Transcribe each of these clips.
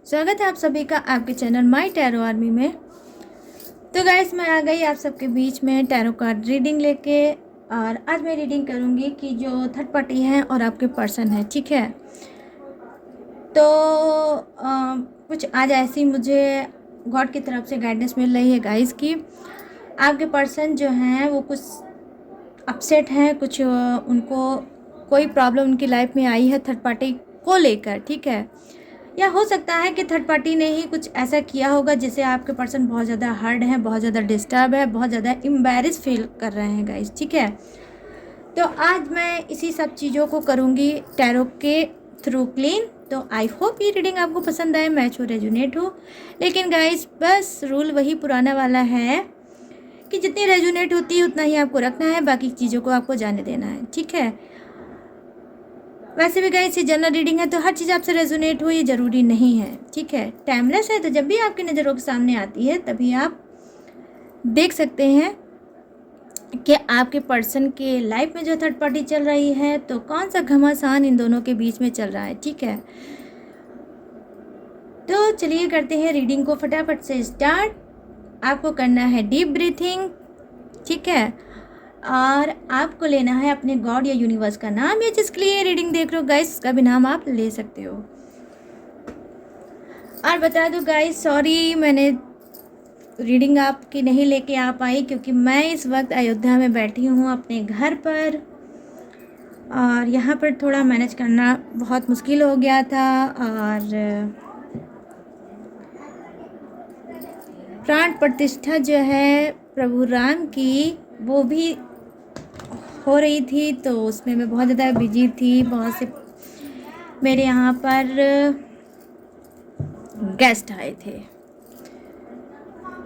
स्वागत है आप सभी का आपके चैनल माय टैरो आर्मी में। तो गाइस मैं आ गई आप सबके बीच में टैरो कार्ड रीडिंग लेके। और आज मैं रीडिंग करूँगी कि जो थर्ड पार्टी है और आपके पर्सन है, ठीक है। तो कुछ आज ऐसी मुझे गॉड की तरफ से गाइडेंस मिल रही है गाइस कि आपके पर्सन जो हैं वो कुछ अपसेट हैं, कुछ उनको कोई प्रॉब्लम उनकी लाइफ में आई है थर्ड पार्टी को लेकर, ठीक है। या हो सकता है कि थर्ड पार्टी ने ही कुछ ऐसा किया होगा जिससे आपके पर्सन बहुत ज़्यादा हर्ट है, बहुत ज़्यादा डिस्टर्ब है, बहुत ज़्यादा एम्बैरेस फील कर रहे हैं गाइस, ठीक है। तो आज मैं इसी सब चीज़ों को करूँगी टैरो के थ्रू क्लीन। तो आई होप ये रीडिंग आपको पसंद आए, मैच हो, रेजोनेट हो। लेकिन गाइस बस रूल वही पुराना वाला है कि जितनी रेजोनेट होती है उतना ही आपको रखना है, बाकी चीज़ों को आपको जाने देना है, ठीक है। वैसे भी गाइस ये जनरल रीडिंग है तो हर चीज़ आपसे रेजोनेट हो ये ज़रूरी नहीं है, ठीक है। टाइमलेस है तो जब भी आपकी नज़रों के सामने आती है तभी आप देख सकते हैं कि आपके पर्सन के लाइफ में जो थर्ड पार्टी चल रही है तो कौन सा घमासान इन दोनों के बीच में चल रहा है, ठीक है। तो चलिए करते हैं रीडिंग को फटाफट से स्टार्ट। आपको करना है डीप ब्रीथिंग, ठीक है। और आपको लेना है अपने गॉड या यूनिवर्स का नाम, या जिसके लिए रीडिंग देख रहे हो गाइस उसका भी नाम आप ले सकते हो। और बता दो गाइस, सॉरी मैंने रीडिंग आपकी नहीं लेके आ पाई क्योंकि मैं इस वक्त अयोध्या में बैठी हूँ अपने घर पर, और यहाँ पर थोड़ा मैनेज करना बहुत मुश्किल हो गया था। और प्राण प्रतिष्ठा जो है प्रभु राम की वो भी हो रही थी, तो उसमें मैं बहुत ज़्यादा बिजी थी। बहुत से मेरे यहाँ पर गेस्ट आए थे,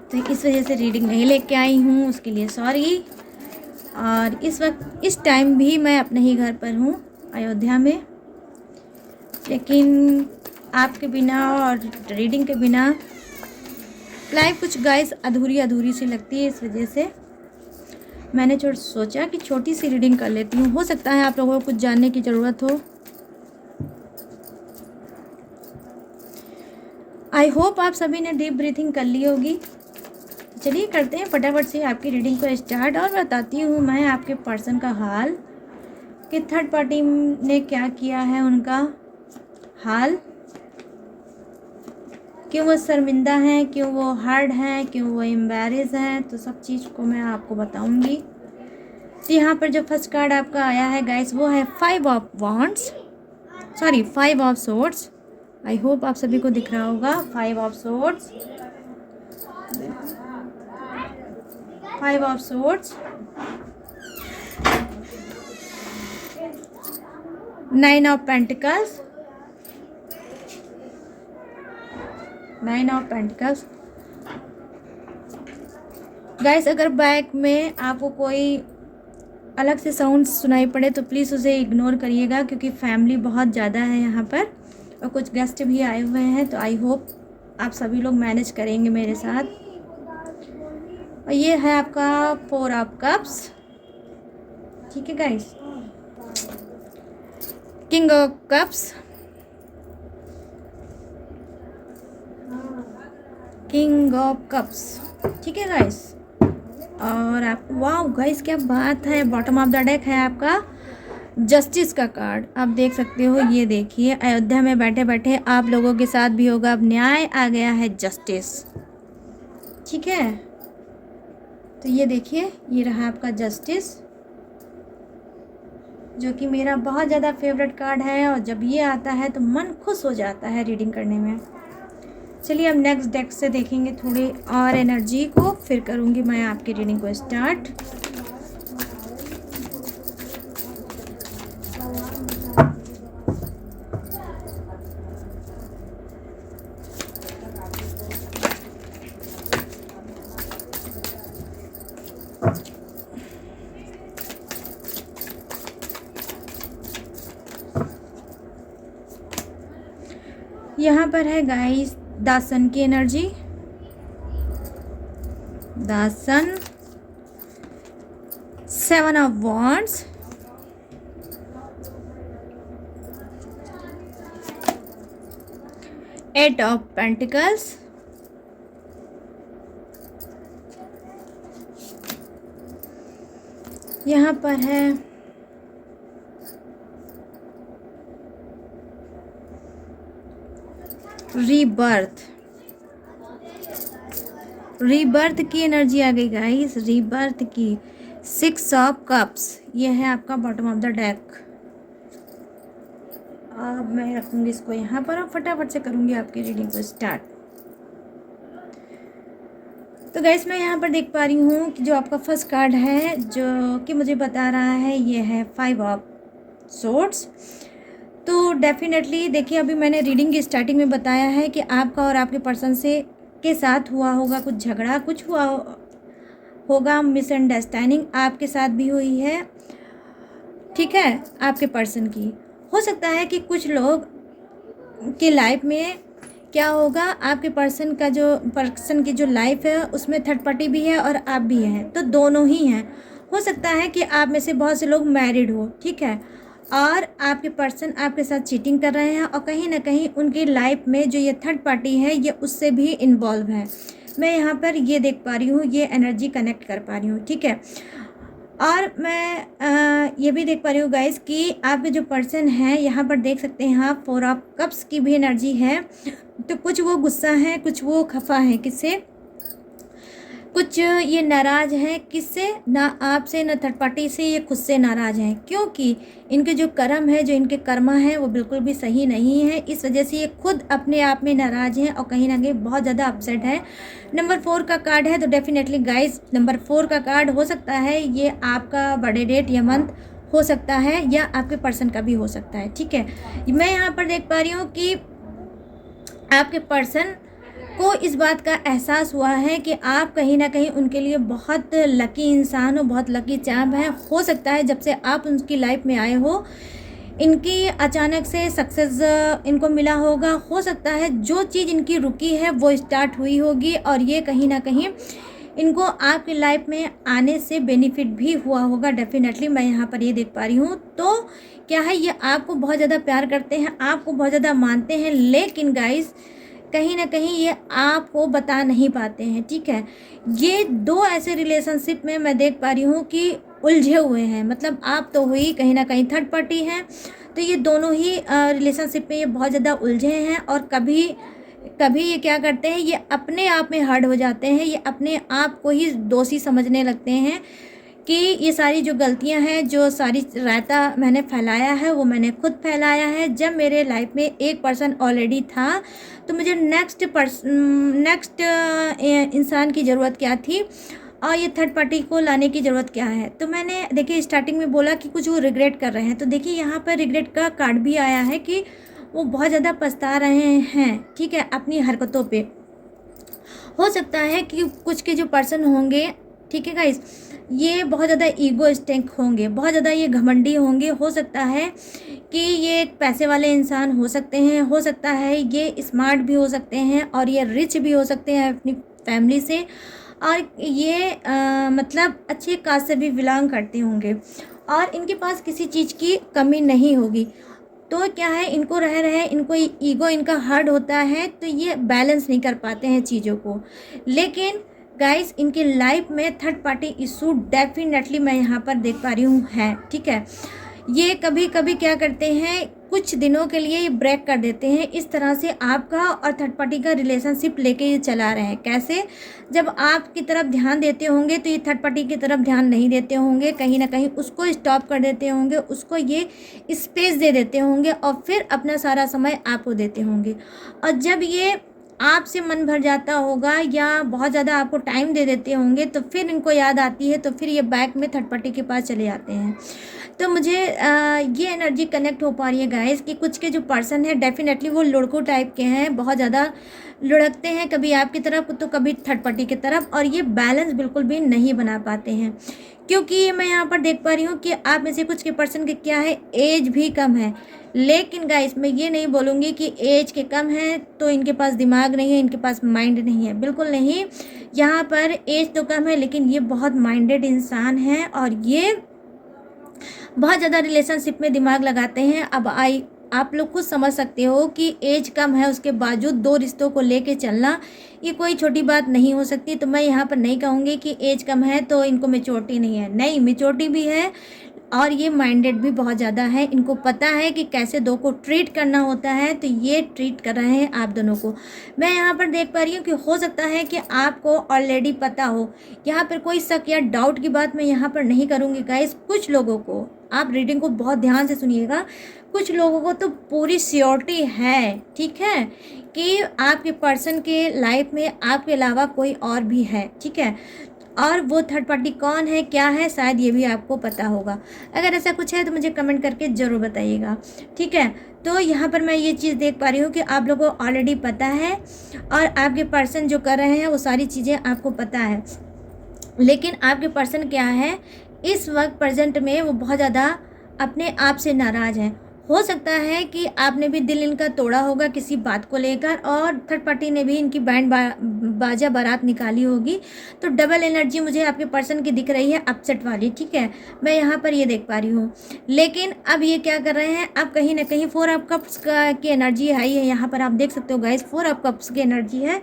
तो इस वजह से रीडिंग नहीं लेके आई हूँ, उसके लिए सॉरी। और इस वक्त इस टाइम भी मैं अपने ही घर पर हूँ अयोध्या में, लेकिन आपके बिना और रीडिंग के बिना लाइफ कुछ गाइस अधूरी अधूरी सी लगती है। इस वजह से मैंने सोचा कि छोटी सी रीडिंग कर लेती हूँ, हो सकता है आप लोगों को कुछ जानने की ज़रूरत हो। आई होप आप सभी ने डीप ब्रीथिंग कर ली होगी। चलिए करते हैं फटाफट से आपकी रीडिंग को स्टार्ट, और बताती हूँ मैं आपके पर्सन का हाल कि थर्ड पार्टी ने क्या किया है, उनका हाल, क्यों वो शर्मिंदा हैं, क्यों वो हर्ट हैं, क्यों वो एम्बैरेस हैं, तो सब चीज़ को मैं आपको बताऊंगी। तो यहाँ पर जो फर्स्ट कार्ड आपका आया है गाइस वो है 5 of wands, sorry 5 of swords. I hope आप सभी को दिख रहा होगा 5 of swords, 5 of swords, 9 of pentacles, 9 of pentacles. Guys अगर बैक में आपको कोई अलग से साउंड सुनाई पड़े तो प्लीज़ उसे इग्नोर करिएगा, क्योंकि फैमिली बहुत ज़्यादा है यहाँ पर और कुछ गेस्ट भी आए हुए हैं। तो आई होप आप सभी लोग मैनेज करेंगे मेरे साथ। और ये है आपका 4 ऑफ कप्स, ठीक है guys. King of cups, king of cups, ठीक है गाइस। और आप वाह गाइस क्या बात है, बॉटम ऑफ द डेक है आपका जस्टिस का कार्ड। आप देख सकते हो, ये देखिए अयोध्या में बैठे बैठे आप लोगों के साथ भी होगा, अब न्याय आ गया है, जस्टिस, ठीक है। तो ये देखिए ये रहा आपका जस्टिस, जो कि मेरा बहुत ज़्यादा फेवरेट कार्ड है, और जब ये आता है तो मन खुश हो जाता है रीडिंग करने में। चलिए अब नेक्स्ट डेक से देखेंगे थोड़ी और एनर्जी को, फिर करूँगी मैं आपकी रीडिंग को स्टार्ट। यहाँ पर है गाइस दासन की एनर्जी, दासन, 7 of wands, eight of pentacles, यहाँ पर है रीबर्थ, रीबर्थ की एनर्जी आ गई गाइस, रीबर्थ की। 6 ऑफ कप्स, ये है आपका बॉटम ऑफ द डेक। अब मैं रखूँगी इसको यहाँ पर और फटाफट से करूँगी आपकी रीडिंग को स्टार्ट। तो गाइस मैं यहाँ पर देख पा रही हूँ कि जो आपका फर्स्ट कार्ड है जो कि मुझे बता रहा है ये है 5 ऑफ सोर्ड्स। तो डेफिनेटली देखिए, अभी मैंने रीडिंग की स्टार्टिंग में बताया है कि आपका और आपके पर्सन से के साथ हुआ होगा कुछ झगड़ा, कुछ हुआ होगा मिसअंडरस्टैंडिंग, आपके साथ भी हुई है, ठीक है, आपके पर्सन की। हो सकता है कि कुछ लोग की लाइफ में क्या होगा, आपके पर्सन की जो लाइफ है उसमें थर्ड पार्टी भी है और आप भी हैं, तो दोनों ही हैं। हो सकता है कि आप में से बहुत से लोग मैरिड हो, ठीक है, और आपके पर्सन आपके साथ चीटिंग कर रहे हैं और कहीं ना कहीं उनकी लाइफ में जो ये थर्ड पार्टी है ये उससे भी इन्वॉल्व है। मैं यहाँ पर ये देख पा रही हूँ, ये एनर्जी कनेक्ट कर पा रही हूँ, ठीक है। और मैं ये भी देख पा रही हूँ गाइस कि आपके जो पर्सन है यहाँ पर देख सकते हैं आप 4 ऑफ कप्स की भी एनर्जी है। तो कुछ वो गुस्सा है, कुछ वो खफा है, किससे, कुछ ये नाराज़ हैं, किससे, ना आपसे ना थर्ड पार्टी से, ये खुद से नाराज़ हैं क्योंकि इनके जो कर्म है, जो इनके कर्मा है वो बिल्कुल भी सही नहीं है। इस वजह से ये खुद अपने आप में नाराज़ हैं और कहीं ना कहीं बहुत ज़्यादा अपसेट है। नंबर 4 का कार्ड है, तो डेफिनेटली गाइस नंबर 4 का कार्ड हो सकता है ये आपका बर्थडे डेट या मंथ हो सकता है या आपके पर्सन का भी हो सकता है, ठीक है। मैं यहाँ पर देख पा रही हूँ कि आपके पर्सन को इस बात का एहसास हुआ है कि आप कहीं ना कहीं उनके लिए बहुत लकी इंसान हो, बहुत लकी चैम्प है। हो सकता है जब से आप उनकी लाइफ में आए हो इनकी अचानक से सक्सेस इनको मिला होगा। हो सकता है जो चीज़ इनकी रुकी है वो स्टार्ट हुई होगी और ये कहीं ना कहीं इनको आपकी लाइफ में आने से बेनिफिट भी हुआ होगा। डेफिनेटली मैं यहाँ पर ये देख पा रही हूँ। तो क्या है, ये आपको बहुत ज़्यादा प्यार करते हैं, आपको बहुत ज़्यादा मानते हैं, लेकिन गाइस कहीं ना कहीं ये आपको बता नहीं पाते हैं, ठीक है। ये 2 ऐसे रिलेशनशिप में मैं देख पा रही हूँ कि उलझे हुए हैं, मतलब आप तो हुई कहीं ना कहीं थर्ड पार्टी हैं, तो ये दोनों ही रिलेशनशिप में ये बहुत ज़्यादा उलझे हैं और कभी कभी ये क्या करते हैं, ये अपने आप में हर्ट हो जाते हैं, ये अपने आप को ही दोषी समझने लगते हैं कि ये सारी जो गलतियां हैं, जो सारी रायता मैंने फैलाया है वो मैंने खुद फैलाया है। जब मेरे लाइफ में एक पर्सन ऑलरेडी था तो मुझे नेक्स्ट इंसान की ज़रूरत क्या थी और ये थर्ड पार्टी को लाने की ज़रूरत क्या है। तो मैंने देखिए स्टार्टिंग में बोला कि कुछ वो रिग्रेट कर रहे हैं, तो देखिए यहाँ पर रिग्रेट का कार्ड भी आया है कि वो बहुत ज़्यादा पछता रहे हैं, ठीक है, अपनी हरकतों पे। हो सकता है कि कुछ के जो पर्सन होंगे, ठीक है गाइस, ये बहुत ज़्यादा ईगोइस्टिक होंगे, बहुत ज़्यादा ये घमंडी होंगे। हो सकता है कि ये एक पैसे वाले इंसान हो सकते हैं, हो सकता है ये स्मार्ट भी हो सकते हैं और ये रिच भी हो सकते हैं अपनी फैमिली से, और ये मतलब अच्छे कास्ट से भी बिलोंग करते होंगे और इनके पास किसी चीज़ की कमी नहीं होगी। तो क्या है, इनको रह रहे इनको ईगो इनका हर्ट होता है, तो ये बैलेंस नहीं कर पाते हैं चीज़ों को। लेकिन गाइस इनकी लाइफ में थर्ड पार्टी इशू डेफिनेटली मैं यहाँ पर देख पा रही हूँ है, ठीक है। ये कभी कभी क्या करते हैं, कुछ दिनों के लिए ये ब्रेक कर देते हैं। इस तरह से आपका और थर्ड पार्टी का रिलेशनशिप लेके ये चला रहे हैं। कैसे, जब आपकी तरफ ध्यान देते होंगे तो ये थर्ड पार्टी की तरफ ध्यान नहीं देते होंगे, कहीं ना कहीं उसको स्टॉप कर देते होंगे, उसको ये स्पेस दे देते होंगे और फिर अपना सारा समय आपको देते होंगे। और जब ये आपसे मन भर जाता होगा या बहुत ज़्यादा आपको टाइम दे देते होंगे तो फिर इनको याद आती है, तो फिर ये बैक में थर्ड पार्टी के पास चले जाते हैं। तो मुझे ये एनर्जी कनेक्ट हो पा रही है गाइस कि कुछ के जो पर्सन है डेफिनेटली वो लुड़को टाइप के हैं, बहुत ज़्यादा लुढ़कते हैं, कभी आपकी तरफ तो कभी थर्ड पार्टी की तरफ, और ये बैलेंस बिल्कुल भी नहीं बना पाते हैं। क्योंकि मैं यहाँ पर देख पा रही हूँ कि आप में से कुछ के पर्सन के क्या है, एज भी कम है। लेकिन गाइस मैं ये नहीं बोलूँगी कि एज के कम है तो इनके पास दिमाग नहीं है, इनके पास माइंड नहीं है, बिल्कुल नहीं। यहाँ पर एज तो कम है लेकिन ये बहुत माइंडेड इंसान हैं और ये बहुत ज़्यादा रिलेशनशिप में दिमाग लगाते हैं। अब आप लोग खुद समझ सकते हो कि एज कम है उसके बावजूद 2 रिश्तों को लेके चलना ये कोई छोटी बात नहीं हो सकती। तो मैं यहाँ पर नहीं कहूँगी कि एज कम है तो इनको मैच्योरिटी नहीं है, नहीं मैच्योरिटी भी है और ये माइंडेड भी बहुत ज़्यादा है। इनको पता है कि कैसे दो को ट्रीट करना होता है, तो ये ट्रीट कर रहे हैं आप दोनों को। मैं यहाँ पर देख पा रही हूँ कि हो सकता है कि आपको ऑलरेडी पता हो। यहाँ पर कोई शक या डाउट की बात मैं यहाँ पर नहीं करूँगी गाइस। कुछ लोगों को, आप रीडिंग को बहुत ध्यान से सुनिएगा, कुछ लोगों को तो पूरी श्योरिटी है, ठीक है, कि आपके पर्सन के लाइफ में आपके अलावा कोई और भी है, ठीक है। और वो थर्ड पार्टी कौन है, क्या है, शायद ये भी आपको पता होगा। अगर ऐसा कुछ है तो मुझे कमेंट करके ज़रूर बताइएगा, ठीक है। तो यहाँ पर मैं ये चीज़ देख पा रही हूँ कि आप लोगों को ऑलरेडी पता है और आपके पर्सन जो कर रहे हैं वो सारी चीज़ें आपको पता है। लेकिन आपके पर्सन क्या है, इस वक्त प्रेजेंट में वो बहुत ज़्यादा अपने आप से नाराज़ हैं। हो सकता है कि आपने भी दिल इनका तोड़ा होगा किसी बात को लेकर और थर्ड पार्टी ने भी इनकी बाजा बारात निकाली होगी। तो डबल एनर्जी मुझे आपके पर्सन की दिख रही है, अपसेट वाली, ठीक है, मैं यहाँ पर ये देख पा रही हूँ। लेकिन अब ये क्या कर रहे हैं, अब कहीं ना कहीं 4 ऑफ कप्स की एनर्जी आई है। यहाँ पर आप देख सकते हो गाइस 4 ऑफ कप्स की एनर्जी है।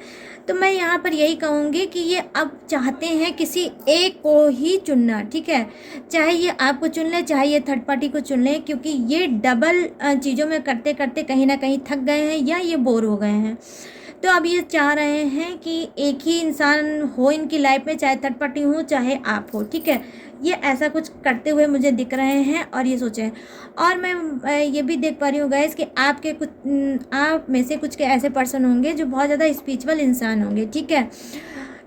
तो मैं यहाँ पर यही कहूँगी कि ये अब चाहते हैं किसी एक को ही चुनना, ठीक है, चाहे ये आपको चुन ले चाहे ये थर्ड पार्टी को चुन ले, क्योंकि ये डबल चीज़ों में करते करते कहीं ना कहीं थक गए हैं या ये बोर हो गए हैं। तो अब ये चाह रहे हैं कि एक ही इंसान हो इनकी लाइफ में, चाहे थर्ड पार्टी हो चाहे आप हो, ठीक है। ये ऐसा कुछ करते हुए मुझे दिख रहे हैं और ये सोचें। और मैं ये भी देख पा रही हूँ गाइस कि आपके कुछ आप में से कुछ के ऐसे पर्सन होंगे जो बहुत ज़्यादा स्पिरिचुअल इंसान होंगे, ठीक है,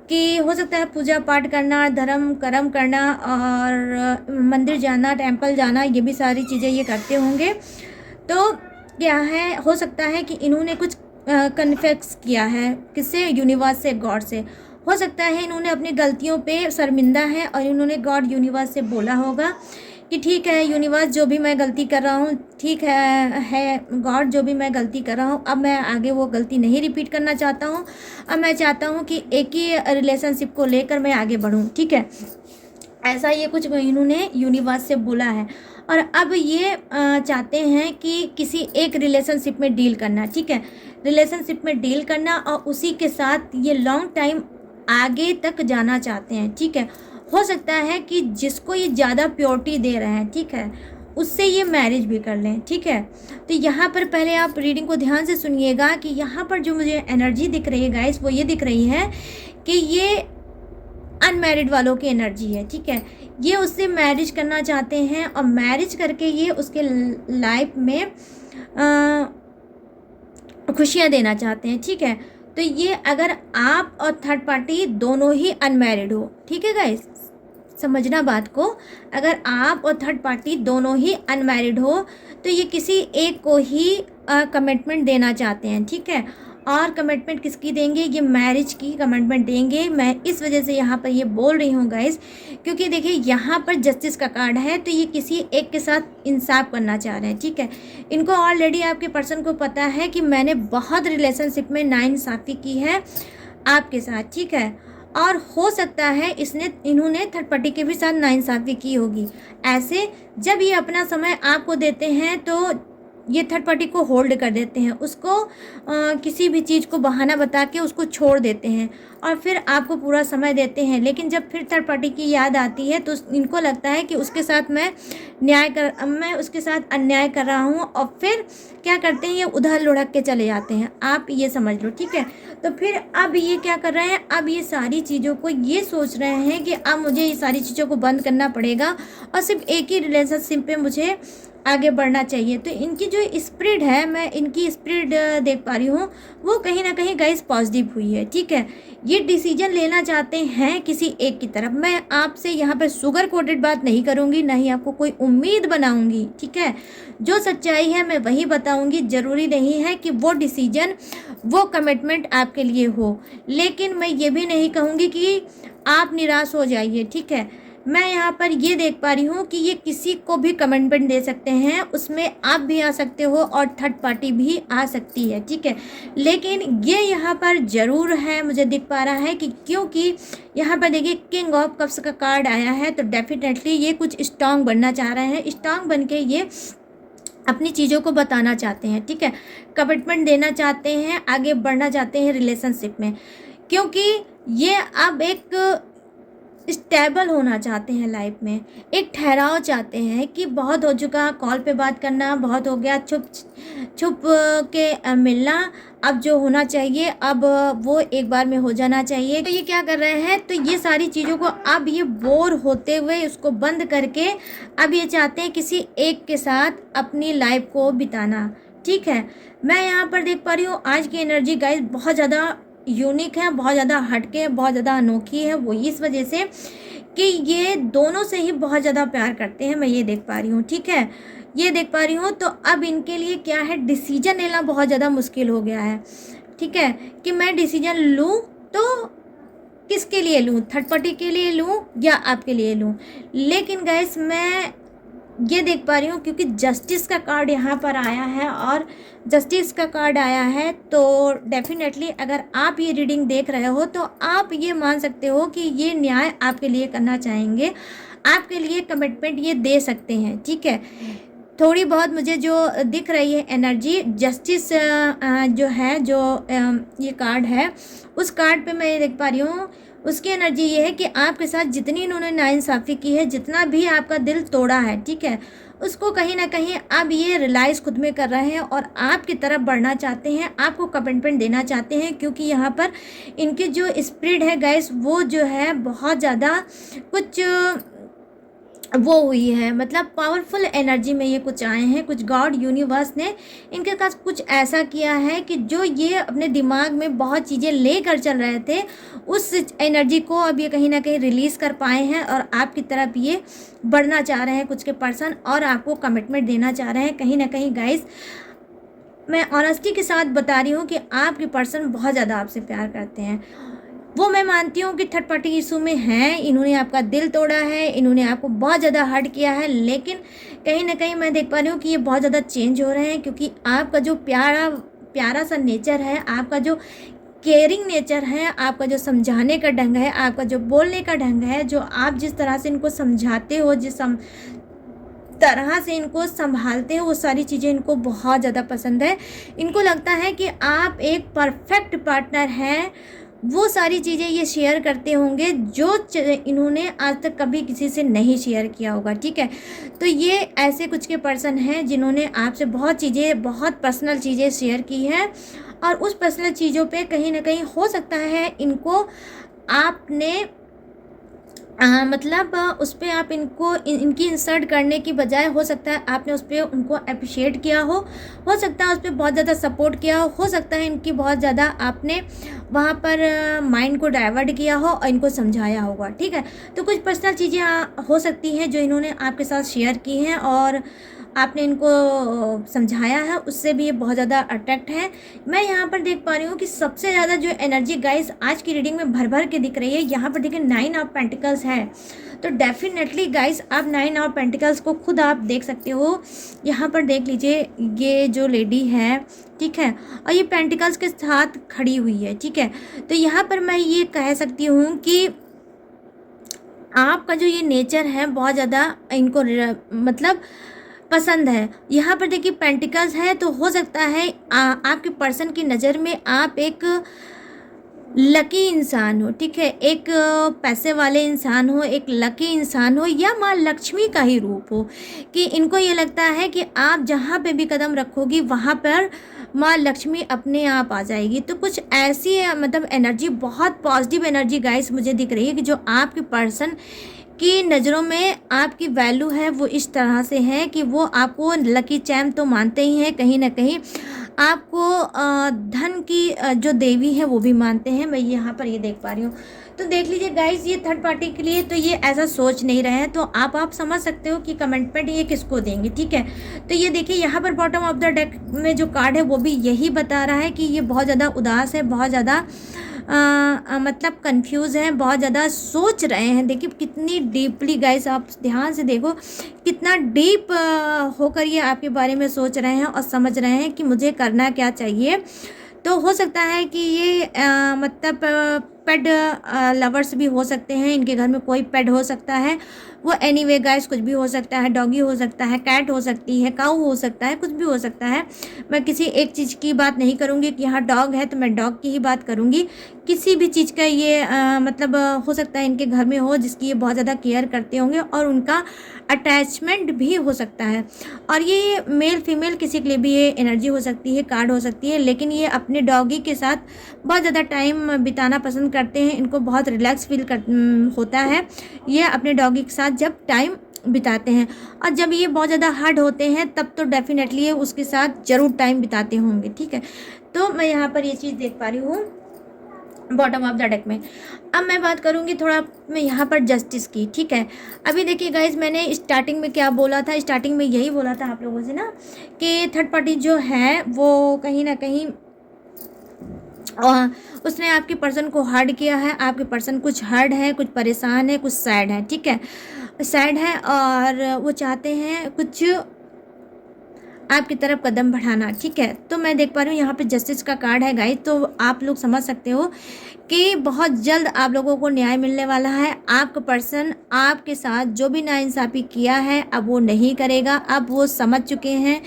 कि हो सकता है पूजा पाठ करना, धर्म कर्म करना और मंदिर जाना, टेंपल जाना, ये भी सारी चीज़ें ये करते होंगे। तो क्या है, हो सकता है कि इन्होंने कुछ कन्फेस किया है, किससे, यूनिवर्स से, गॉड से। हो सकता है इन्होंने अपनी गलतियों पे शर्मिंदा है और इन्होंने गॉड यूनिवर्स से बोला होगा कि ठीक है यूनिवर्स, जो भी मैं गलती कर रहा हूँ, ठीक है गॉड, जो भी मैं गलती कर रहा हूँ अब मैं आगे वो गलती नहीं रिपीट करना चाहता हूँ। अब मैं चाहता हूँ कि एक ही रिलेशनशिप को लेकर मैं आगे बढ़ूँ, ठीक है। ऐसा ये कुछ इन्होंने यूनिवर्स से बोला है और अब ये चाहते हैं कि किसी एक रिलेशनशिप में डील करना, ठीक है, रिलेशनशिप में डील करना और उसी के साथ ये लॉन्ग टाइम आगे तक जाना चाहते हैं, ठीक है। हो सकता है कि जिसको ये ज़्यादा प्योरिटी दे रहे हैं, ठीक है, उससे ये मैरिज भी कर लें, ठीक है। तो यहाँ पर पहले आप रीडिंग को ध्यान से सुनिएगा कि यहाँ पर जो मुझे एनर्जी दिख रही है गाइस, वो ये दिख रही है कि ये अनमैरिड वालों की एनर्जी है, ठीक है। ये उससे मैरिज करना चाहते हैं और मैरिज करके ये उसके लाइफ में खुशियाँ देना चाहते हैं, ठीक है। तो ये अगर आप और थर्ड पार्टी दोनों ही अनमैरिड हो, ठीक है गाइस, समझना बात को, अगर आप और थर्ड पार्टी दोनों ही अनमैरिड हो तो ये किसी एक को ही कमिटमेंट देना चाहते हैं, ठीक है। और कमिटमेंट किसकी देंगे, ये मैरिज की कमिटमेंट देंगे। मैं इस वजह से यहाँ पर ये बोल रही हूँ गाइस, क्योंकि देखिए यहाँ पर जस्टिस का कार्ड है, तो ये किसी एक के साथ इंसाफ करना चाह रहे हैं, ठीक है। इनको ऑलरेडी आपके पर्सन को पता है कि मैंने बहुत रिलेशनशिप में नाइंसाफ़ी की है आपके साथ, ठीक है। और हो सकता है इन्होंने थर्ड पार्टी के भी साथ नाइंसाफ़ी की होगी। ऐसे जब ये अपना समय आपको देते हैं तो ये थर्ड पार्टी को होल्ड कर देते हैं, उसको किसी भी चीज़ को बहाना बता के उसको छोड़ देते हैं और फिर आपको पूरा समय देते हैं। लेकिन जब फिर थर्ड पार्टी की याद आती है तो इनको लगता है कि उसके साथ मैं उसके साथ अन्याय कर रहा हूँ और फिर क्या करते हैं, ये उधर लुढ़क के चले जाते हैं, आप ये समझ लो, ठीक है। तो फिर अब ये क्या कर रहे हैं, अब ये सारी चीज़ों को ये सोच रहे हैं कि अब मुझे ये सारी चीज़ों को बंद करना पड़ेगा और सिर्फ एक ही रिलेशनशिप पे मुझे आगे बढ़ना चाहिए। तो इनकी जो स्पिरिट है, मैं इनकी स्पिरिट देख पा रही हूँ, वो कहीं ना कहीं गाइस पॉजिटिव हुई है, ठीक है। ये डिसीजन लेना चाहते हैं किसी एक की तरफ। मैं आपसे यहाँ पर शुगर कोटेड बात नहीं करूँगी, ना ही आपको कोई उम्मीद बनाऊँगी, ठीक है। जो सच्चाई है मैं वही बताऊँगी। ज़रूरी नहीं है कि वो डिसीजन, वो कमिटमेंट आपके लिए हो, लेकिन मैं ये भी नहीं कहूँगी कि आप निराश हो जाइए, ठीक है। मैं यहाँ पर ये देख पा रही हूँ कि ये किसी को भी कमिटमेंट दे सकते हैं, उसमें आप भी आ सकते हो और थर्ड पार्टी भी आ सकती है, ठीक है। लेकिन ये यहाँ पर ज़रूर है, मुझे दिख पा रहा है कि क्योंकि यहाँ पर देखिए किंग ऑफ कप्स का कार्ड आया है, तो डेफिनेटली ये कुछ स्ट्रांग बनना चाह रहे हैं। स्ट्रांग बन के ये अपनी चीज़ों को बताना चाहते हैं, ठीक है, कमिटमेंट देना चाहते हैं, आगे बढ़ना चाहते हैं रिलेशनशिप में, क्योंकि ये अब एक स्टेबल होना चाहते हैं लाइफ में, एक ठहराव चाहते हैं कि बहुत हो चुका कॉल पे बात करना, बहुत हो गया छुप छुप के मिलना, अब जो होना चाहिए अब वो एक बार में हो जाना चाहिए। तो ये क्या कर रहे हैं, तो ये सारी चीज़ों को अब ये बोर होते हुए उसको बंद करके अब ये चाहते हैं किसी एक के साथ अपनी लाइफ को बिताना, ठीक है। मैं यहाँ पर देख पा रही हूँ आज की एनर्जी गाइस बहुत ज़्यादा यूनिक है, बहुत ज़्यादा हटके है, बहुत ज़्यादा अनोखी है। वो इस वजह से कि ये दोनों से ही बहुत ज़्यादा प्यार करते हैं, मैं ये देख पा रही हूँ, ठीक है, ये देख पा रही हूँ। तो अब इनके लिए क्या है, डिसीजन लेना बहुत ज़्यादा मुश्किल हो गया है, ठीक है, कि मैं डिसीजन लूँ तो किसके लिए लूँ, थर्ड पार्टी के लिए लूँ या आपके लिए लूँ। लेकिन गाइस मैं ये देख पा रही हूँ क्योंकि जस्टिस का कार्ड यहाँ पर आया है और जस्टिस का कार्ड आया है, तो डेफिनेटली अगर आप ये रीडिंग देख रहे हो तो आप ये मान सकते हो कि ये न्याय आपके लिए करना चाहेंगे, आपके लिए कमिटमेंट ये दे सकते हैं, ठीक है। थोड़ी बहुत मुझे जो दिख रही है एनर्जी जस्टिस जो है, जो ये कार्ड है, उस कार्ड पे मैं ये देख पा रही हूँ, उसकी एनर्जी ये है कि आपके साथ जितनी इन्होंने नाइंसाफ़ी की है, जितना भी आपका दिल तोड़ा है, ठीक है, उसको कहीं ना कहीं अब ये रियलाइज़ खुद में कर रहे हैं और आपकी तरफ बढ़ना चाहते हैं, आपको कमिटमेंट देना चाहते हैं। क्योंकि यहाँ पर इनकी जो स्पिरिट है गाइस, वो जो है बहुत ज़्यादा कुछ वो हुई है, मतलब पावरफुल एनर्जी में ये कुछ आए हैं। कुछ गॉड यूनिवर्स ने इनके पास कुछ ऐसा किया है कि जो ये अपने दिमाग में बहुत चीज़ें लेकर चल रहे थे, उस एनर्जी को अब ये कहीं ना कहीं रिलीज़ कर पाए हैं और आपकी तरफ ये बढ़ना चाह रहे हैं कुछ के पर्सन, और आपको कमिटमेंट देना चाह रहे हैं। कहीं ना कहीं गाइस मैं ऑनेस्टी के साथ बता रही हूँ कि आपके पर्सन बहुत ज़्यादा आपसे प्यार करते हैं। वो मैं मानती हूँ कि थर्ड पार्टी इशू में हैं, इन्होंने आपका दिल तोड़ा है, इन्होंने आपको बहुत ज़्यादा हर्ट किया है, लेकिन कहीं ना कहीं मैं देख पा रही हूँ कि ये बहुत ज़्यादा चेंज हो रहे हैं। क्योंकि आपका जो प्यारा प्यारा सा नेचर है, आपका जो केयरिंग नेचर है, आपका जो समझाने का ढंग है, आपका जो बोलने का ढंग है, जो आप जिस तरह से इनको समझाते हो, जिस तरह से इनको संभालते हो, वो सारी चीज़ें इनको बहुत ज़्यादा पसंद है। इनको लगता है कि आप एक परफेक्ट पार्टनर हैं। वो सारी चीज़ें ये शेयर करते होंगे जो इन्होंने आज तक कभी किसी से नहीं शेयर किया होगा, ठीक है। तो ये ऐसे कुछ के पर्सन हैं जिन्होंने आपसे बहुत चीज़ें, बहुत पर्सनल चीज़ें शेयर की हैं, और उस पर्सनल चीज़ों पे कहीं ना कहीं हो सकता है इनको आपने मतलब उस पर आप इनको इनकी इंसल्ट करने की बजाय हो सकता है आपने उस पर उनको अप्रिशिएट किया हो सकता है उस पर बहुत ज़्यादा सपोर्ट किया हो सकता है इनकी बहुत ज़्यादा आपने वहाँ पर माइंड को डाइवर्ट किया हो और इनको समझाया होगा, ठीक है। तो कुछ पर्सनल चीज़ें हो सकती हैं जो इन्होंने आपके साथ शेयर की हैं और आपने इनको समझाया है, उससे भी ये बहुत ज़्यादा अट्रैक्ट है। मैं यहाँ पर देख पा रही हूँ कि सबसे ज़्यादा जो एनर्जी गाइस आज की रीडिंग में भर भर के दिख रही है, यहाँ पर देखिए 9 ऑफ पेंटिकल्स है। तो डेफिनेटली गाइस आप 9 ऑफ पेंटिकल्स को खुद आप देख सकते हो। यहाँ पर देख लीजिए ये जो लेडी है, ठीक है, और ये पेंटिकल्स के साथ खड़ी हुई है, ठीक है। तो यहाँ पर मैं ये कह सकती हूँ कि आपका जो ये नेचर है बहुत ज़्यादा इनको मतलब पसंद है। यहाँ पर देखिए पेंटिकल्स है, तो हो सकता है आपके पर्सन की नज़र में आप एक लकी इंसान हो, ठीक है, एक पैसे वाले इंसान हो, एक लकी इंसान हो, या माँ लक्ष्मी का ही रूप हो कि इनको ये लगता है कि आप जहाँ पे भी कदम रखोगी वहाँ पर माँ लक्ष्मी अपने आप आ जाएगी। तो कुछ ऐसी मतलब एनर्जी, बहुत पॉजिटिव एनर्जी गाइस मुझे दिख रही है कि जो आपके पर्सन की नज़रों में आपकी वैल्यू है वो इस तरह से है कि वो आपको लकी चैम तो मानते ही हैं, कहीं ना कहीं आपको धन की जो देवी है वो भी मानते हैं। मैं यहाँ पर ये देख पा रही हूँ। तो देख लीजिए गाइस ये थर्ड पार्टी के लिए तो ये ऐसा सोच नहीं रहे हैं, तो आप समझ सकते हो कि कमिटमेंट ये किसको देंगे, ठीक है। तो ये देखिए यहाँ पर बॉटम ऑफ द डेक में जो कार्ड है वो भी यही बता रहा है कि ये बहुत ज़्यादा उदास है, बहुत ज़्यादा मतलब कंफ्यूज हैं, बहुत ज़्यादा सोच रहे हैं। देखिए कितनी डीपली गाइस, आप ध्यान से देखो कितना डीप होकर ये आपके बारे में सोच रहे हैं और समझ रहे हैं कि मुझे करना क्या चाहिए। तो हो सकता है कि ये मतलब पेट लवर्स भी हो सकते हैं, इनके घर में कोई पेट हो सकता है, वो एनीवे गाइस कुछ भी हो सकता है, डॉगी हो सकता है, कैट हो सकती है, काऊ हो सकता है, कुछ भी हो सकता है। मैं किसी एक चीज़ की बात नहीं करूँगी कि यहाँ डॉग है तो मैं डॉग की ही बात करूँगी। किसी भी चीज़ का ये मतलब हो सकता है इनके घर में हो जिसकी ये बहुत ज़्यादा केयर करते होंगे और उनका अटैचमेंट भी हो सकता है। और ये मेल फीमेल किसी के लिए भी ये एनर्जी हो सकती है, कार्ड हो सकती है, लेकिन ये अपने डॉगी के साथ बहुत ज़्यादा टाइम बिताना पसंद करते हैं। इनको बहुत रिलैक्स फील होता है ये अपने डॉगी के साथ जब टाइम बिताते हैं। और जब ये बहुत ज़्यादा हार्ड होते हैं तब तो डेफिनेटली ये उसके साथ ज़रूर टाइम बिताते होंगे, ठीक है। तो मैं यहाँ पर ये चीज़ देख पा रही हूँ बॉटम ऑफ द डेक में। अब मैं बात करूँगी थोड़ा मैं यहाँ पर जस्टिस की, ठीक है। अभी देखिए गाइज, मैंने स्टार्टिंग में क्या बोला था, स्टार्टिंग में यही बोला था आप लोगों से ना कि थर्ड पार्टी जो है वो कहीं ना कहीं उसने आपके पर्सन को हर्ट किया है। आपके पर्सन कुछ हर्ट है, कुछ परेशान है, कुछ सैड है, ठीक है, सैड है और वो चाहते हैं कुछ आपकी तरफ कदम बढ़ाना, ठीक है। तो मैं देख पा रही हूँ यहाँ पे जस्टिस का कार्ड है गाइस, तो आप लोग समझ सकते हो कि बहुत जल्द आप लोगों को न्याय मिलने वाला है। आपका पर्सन आपके साथ जो भी नाइंसाफ़ी किया है अब वो नहीं करेगा। अब वो समझ चुके हैं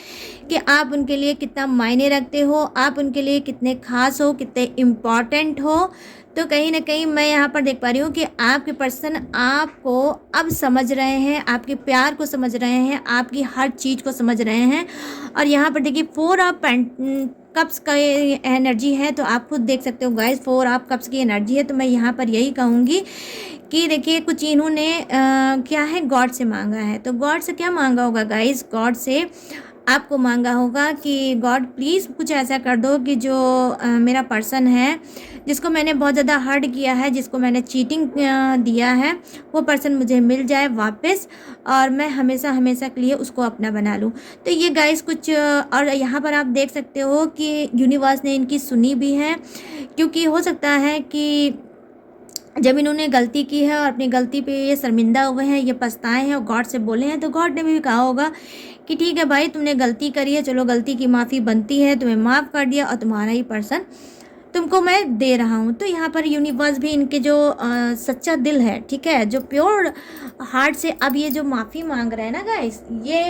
कि आप उनके लिए कितना मायने रखते हो, आप उनके लिए कितने खास हो, कितने इम्पॉर्टेंट हो। तो कहीं ना कहीं मैं यहाँ पर देख पा रही हूँ कि आपके पर्सन आपको अब समझ रहे हैं, आपके प्यार को समझ रहे हैं, आपकी हर चीज़ को समझ रहे हैं। और यहाँ पर देखिए 4 ऑफ कप्स का एनर्जी है, तो आप खुद देख सकते हो गाइस 4 ऑफ कप्स की एनर्जी है। तो मैं यहाँ पर यही कहूँगी कि देखिए कुछ इन्होंने क्या है गॉड से मांगा है। तो गॉड से क्या मांगा होगा गाइस, गॉड से आपको मांगा होगा कि गॉड प्लीज़ कुछ ऐसा कर दो कि जो मेरा पर्सन है जिसको मैंने बहुत ज़्यादा हर्ट किया है, जिसको मैंने चीटिंग दिया है, वो पर्सन मुझे मिल जाए वापस और मैं हमेशा हमेशा के लिए उसको अपना बना लूँ। तो ये गाइस कुछ और यहाँ पर आप देख सकते हो कि यूनिवर्स ने इनकी सुनी भी है, क्योंकि हो सकता है कि जब इन्होंने गलती की है और अपनी गलती पे ये शर्मिंदा हुए हैं, ये पछताए हैं और गॉड से बोले हैं, तो गॉड ने भी कहा होगा कि ठीक है भाई तुमने गलती करी है, चलो गलती की माफ़ी बनती है, तुम्हें माफ़ कर दिया और तुम्हारा ही पर्सन तुमको मैं दे रहा हूँ। तो यहाँ पर यूनिवर्स भी इनके जो सच्चा दिल है, ठीक है, जो प्योर हार्ट से अब ये जो माफ़ी मांग रहे हैं ना गाइस, ये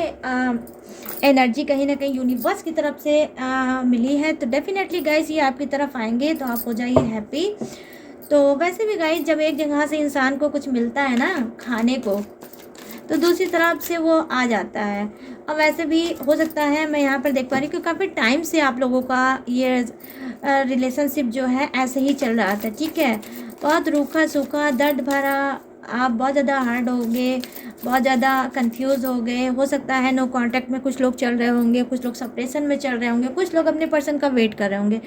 एनर्जी कहीं ना कहीं यूनिवर्स की तरफ से मिली है। तो डेफिनेटली गाइस ये आपकी तरफ आएंगे तो आप हो जाइए हैप्पी। तो वैसे भी गाइस जब एक जगह से इंसान को कुछ मिलता है ना खाने को, तो दूसरी तरफ से वो आ जाता है। और वैसे भी हो सकता है मैं यहाँ पर देख पा रही हूँ कि काफ़ी टाइम से आप लोगों का ये रिलेशनशिप जो है ऐसे ही चल रहा था, ठीक है, बहुत रूखा सूखा दर्द भरा। आप बहुत ज़्यादा हार्ड हो गए, बहुत ज़्यादा कंफ्यूज हो गए। हो सकता है नो कांटेक्ट में कुछ लोग चल रहे होंगे, कुछ लोग सेपरेशन में चल रहे होंगे, कुछ लोग अपने पर्सन का वेट कर रहे होंगे।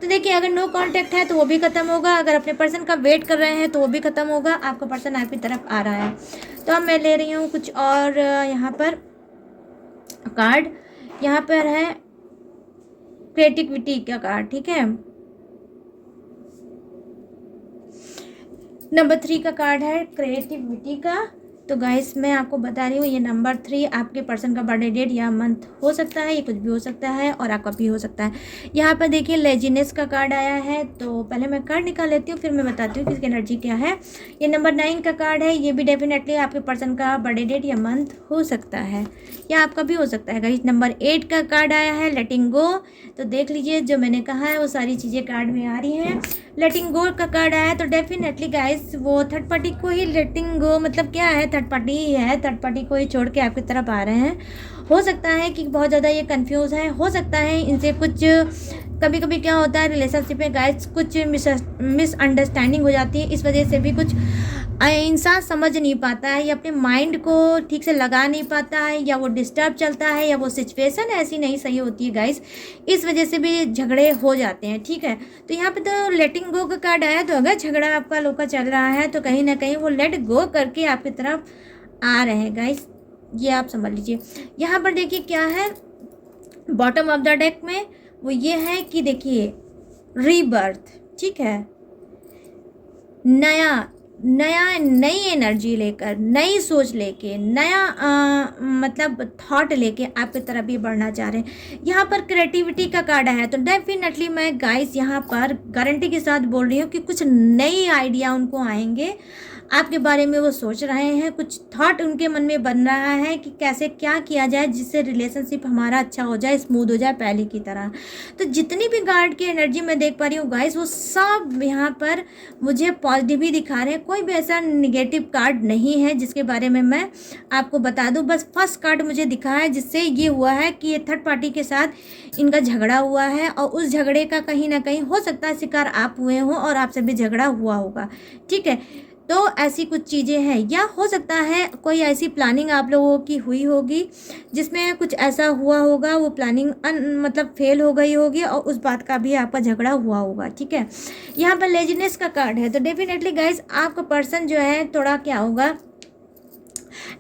तो देखिए अगर नो कांटेक्ट है तो वो भी ख़त्म होगा, अगर अपने पर्सन का वेट कर रहे हैं तो वो भी ख़त्म होगा। आपका पर्सन आपकी तरफ आ रहा है। तो अब मैं ले रही हूँ कुछ और यहाँ पर कार्ड, यहाँ पर है क्रिएटिविटी का कार्ड, ठीक है, नंबर 3 का कार्ड है क्रिएटिविटी का। तो गाइस मैं आपको बता रही हूँ ये नंबर 3 आपके पर्सन का बर्थडे डेट या मंथ हो सकता है, ये कुछ भी हो सकता है और आपका भी हो सकता है। यहाँ पर देखिए लेजीनेस का कार्ड आया है, तो पहले मैं कार्ड निकाल लेती हूँ फिर मैं बताती हूँ कि इसकी एनर्जी क्या है। ये नंबर 9 का कार्ड है, ये भी डेफिनेटली आपके पर्सन का बर्थडे डेट या मंथ हो सकता है या आपका भी हो सकता है गाइस। नंबर 8 का कार्ड आया है लेटिंग गो। तो देख लीजिए जो मैंने कहा है वो सारी चीज़ें कार्ड में आ रही हैं। लेटिंग गो का कार्ड आया है, तो डेफिनेटली गाइस वो थर्ड पार्टी को ही लेटिंग गो मतलब क्या है, थर्ड पार्टी ही है, थर्ड पार्टी को ही छोड़ के आपकी तरफ आ रहे हैं। हो सकता है कि बहुत ज़्यादा ये कंफ्यूज है, हो सकता है इनसे कुछ कभी कभी क्या होता है रिलेशनशिप में गाइस कुछ मिसअंडरस्टैंडिंग हो जाती है, इस वजह से भी कुछ इंसान समझ नहीं पाता है या अपने माइंड को ठीक से लगा नहीं पाता है, या वो डिस्टर्ब चलता है, या वो सिचुएशन ऐसी नहीं सही होती है गाइस, इस वजह से भी झगड़े हो जाते हैं, ठीक है। तो यहाँ पे तो लेटिंग गो का कार्ड आया, तो अगर झगड़ा आपका लोग का चल रहा है तो कहीं ना कहीं वो लेट गो करके आपकी तरफ आ रहे हैं गाइस, ये आप समझ लीजिए। यहाँ पर देखिए क्या है बॉटम ऑफ द डेक में, वो ये है कि देखिए रीबर्थ, ठीक है, नया नई एनर्जी लेकर, नई सोच लेके, नया मतलब थॉट लेके आपकी तरफ भी बढ़ना चाह रहे हैं। यहाँ पर क्रिएटिविटी का कार्ड है, तो डेफिनेटली मैं गाइस यहाँ पर गारंटी के साथ बोल रही हूँ कि कुछ नई आइडिया उनको आएंगे, आपके बारे में वो सोच रहे हैं, कुछ थॉट उनके मन में बन रहा है कि कैसे क्या किया जाए जिससे रिलेशनशिप हमारा अच्छा हो जाए, स्मूथ हो जाए पहले की तरह। तो जितनी भी गार्ड की एनर्जी मैं देख पा रही हूँ गाइस, वो सब यहाँ पर मुझे पॉजिटिव ही दिखा रहे हैं। कोई भी ऐसा निगेटिव कार्ड नहीं है जिसके बारे में मैं आपको बता दूँ। बस फर्स्ट कार्ड मुझे दिखा है जिससे ये हुआ है कि ये थर्ड पार्टी के साथ इनका झगड़ा हुआ है, और उस झगड़े का कहीं ना कहीं हो सकता है शिकार आप हुए हो और आपसे भी झगड़ा हुआ होगा, ठीक है। तो ऐसी कुछ चीज़ें हैं, या हो सकता है कोई ऐसी प्लानिंग आप लोगों की हुई होगी जिसमें कुछ ऐसा हुआ होगा, वो प्लानिंग मतलब फेल हो गई होगी और उस बात का भी आपका झगड़ा हुआ होगा, ठीक है। यहाँ पर लेजीनेस का कार्ड है, तो डेफिनेटली गाइस आपका पर्सन जो है थोड़ा क्या होगा,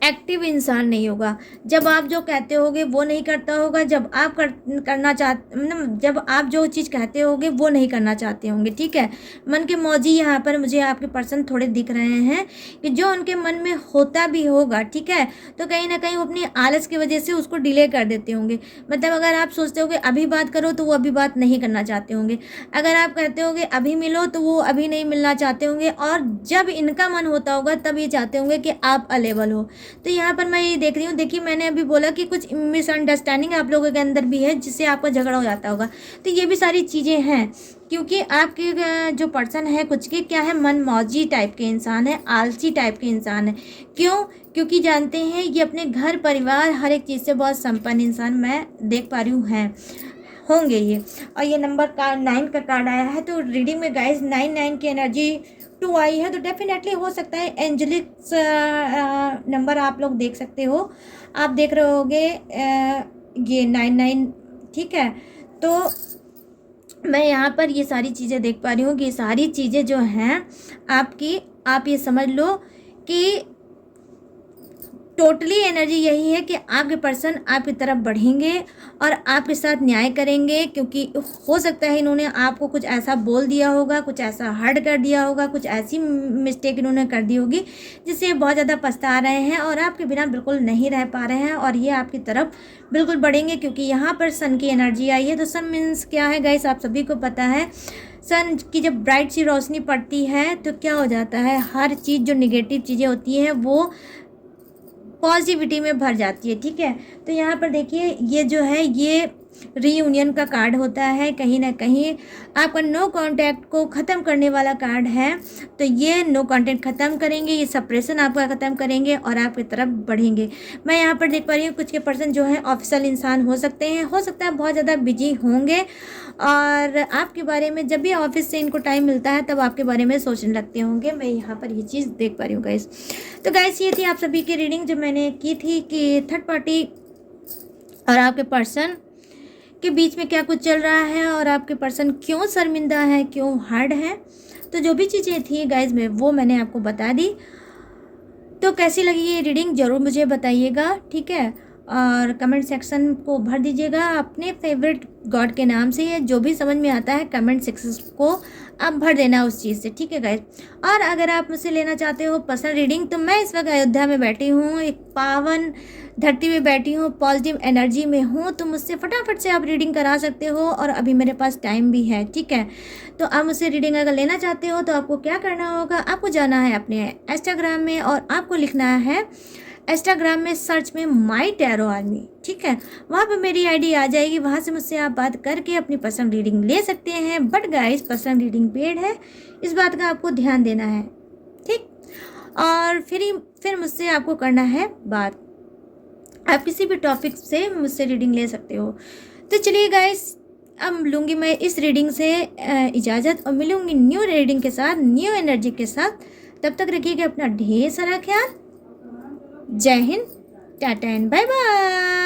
एक्टिव इंसान नहीं होगा। जब आप जो कहते होगे वो नहीं करता होगा, जब आप करना चाहते मतलब जब आप जो चीज़ कहते होगे वो नहीं करना चाहते होंगे, ठीक है। मन के मौजी यहाँ पर मुझे आपके पर्सन थोड़े दिख रहे हैं कि जो उनके मन में होता भी होगा, ठीक है, तो कहीं ना कहीं वो अपनी आलस की वजह से उसको डिले कर देते होंगे। मतलब अगर आप सोचते होगे अभी बात करो तो वो अभी बात नहीं करना चाहते होंगे, अगर आप कहते होगे अभी मिलो तो वो अभी नहीं मिलना चाहते होंगे, और जब इनका मन होता होगा तब ये चाहते होंगे कि आप अवेलेबल हो। तो यहाँ पर मैं ये देख रही हूँ, देखिए मैंने अभी बोला कि कुछ मिसअंडरस्टैंडिंग आप लोगों के अंदर भी है जिससे आपका झगड़ा हो जाता होगा। तो ये भी सारी चीज़ें हैं क्योंकि आपके जो पर्सन है कुछ के क्या है, मनमौजी टाइप के इंसान है, आलसी टाइप के इंसान है। क्यों? क्योंकि जानते हैं ये अपने घर परिवार हर एक चीज़ से बहुत संपन्न इंसान मैं देख पा रही हूँ हैं होंगे ये। और ये नंबर का 9 का कार्ड आया है, तो रीडिंग में गाइस 9 की एनर्जी 2 आई है, तो डेफिनेटली हो सकता है एंजलिक नंबर आप लोग देख सकते हो, आप देख रहे होगे ये 9, ठीक है। तो मैं यहाँ पर ये सारी चीज़ें देख पा रही हूँ कि ये सारी चीज़ें जो हैं आपकी, आप ये समझ लो कि टोटली एनर्जी यही है कि आपके पर्सन आपकी तरफ बढ़ेंगे और आपके साथ न्याय करेंगे, क्योंकि हो सकता है इन्होंने आपको कुछ ऐसा बोल दिया होगा, कुछ ऐसा हर्ट कर दिया होगा, कुछ ऐसी मिस्टेक इन्होंने कर दी होगी जिससे बहुत ज़्यादा पछता रहे हैं और आपके बिना बिल्कुल नहीं रह पा रहे हैं, और ये आपकी तरफ बिल्कुल बढ़ेंगे क्योंकि यहाँ पर सन की एनर्जी आई है। तो सन मीन्स क्या है गाइस, आप सभी को पता है, सन की जब ब्राइट सी रोशनी पड़ती है तो क्या हो जाता है, हर चीज़ जो निगेटिव चीज़ें होती हैं वो पॉजिटिविटी में भर जाती है, ठीक है। तो यहाँ पर देखिए ये जो है ये रीयूनियन का कार्ड होता है, कहीं ना कहीं आपका नो कांटेक्ट को ख़त्म करने वाला कार्ड है। तो ये नो कांटेक्ट ख़त्म करेंगे, ये सप्रेशन आपका ख़त्म करेंगे और आपकी तरफ बढ़ेंगे। मैं यहाँ पर देख पा रही हूँ कुछ के पर्सन जो है ऑफिशियल इंसान हो सकते हैं, हो सकता है बहुत ज़्यादा बिजी होंगे और आपके बारे में जब भी ऑफिस से इनको टाइम मिलता है तब आपके बारे में सोचने लगते होंगे। मैं यहाँ पर ये चीज़ देख पा रही हूँ गाइस। तो गाइस ये थी आप सभी की रीडिंग जो मैंने की थी कि थर्ड पार्टी और आपके पर्सन के बीच में क्या कुछ चल रहा है और आपके पर्सन क्यों शर्मिंदा है, क्यों हार्ड है। तो जो भी चीज़ें थी गाइज में वो मैंने आपको बता दी। तो कैसी लगी ये रीडिंग ज़रूर मुझे बताइएगा, ठीक है। और कमेंट सेक्शन को भर दीजिएगा अपने फेवरेट गॉड के नाम से, जो भी समझ में आता है कमेंट सेक्शन को आप भर देना उस चीज़ से, ठीक है गाइज। और अगर आप मुझसे लेना चाहते हो पर्सनल रीडिंग तो मैं इस वक्त अयोध्या में बैठी हूँ, एक पावन धरती में बैठी हूँ, पॉजिटिव एनर्जी में हूँ, तो मुझसे फटाफट से आप रीडिंग करा सकते हो और अभी मेरे पास टाइम भी है, ठीक है। तो आप मुझसे रीडिंग अगर लेना चाहते हो तो आपको क्या करना होगा, आपको जाना है अपने इंस्टाग्राम में और आपको लिखना है इंस्टाग्राम में सर्च में माई टैरो आर्मी, ठीक है। वहाँ पर मेरी आईडी आ जाएगी, वहाँ से मुझसे आप बात करके अपनी पर्सनल रीडिंग ले सकते हैं। But guys personal reading paid है, इस बात का आपको ध्यान देना है, ठीक। और फिर मुझसे आपको करना है बात, आप किसी भी टॉपिक से मुझसे रीडिंग ले सकते हो। तो चलिए गाइस अब लूँगी मैं इस रीडिंग से इजाज़त और मिलूँगी न्यू रीडिंग के साथ, न्यू एनर्जी के साथ। तब तक रखिएगा अपना ढेर सारा ख्याल। जय हिंद, टाटा एंड बाय बाय।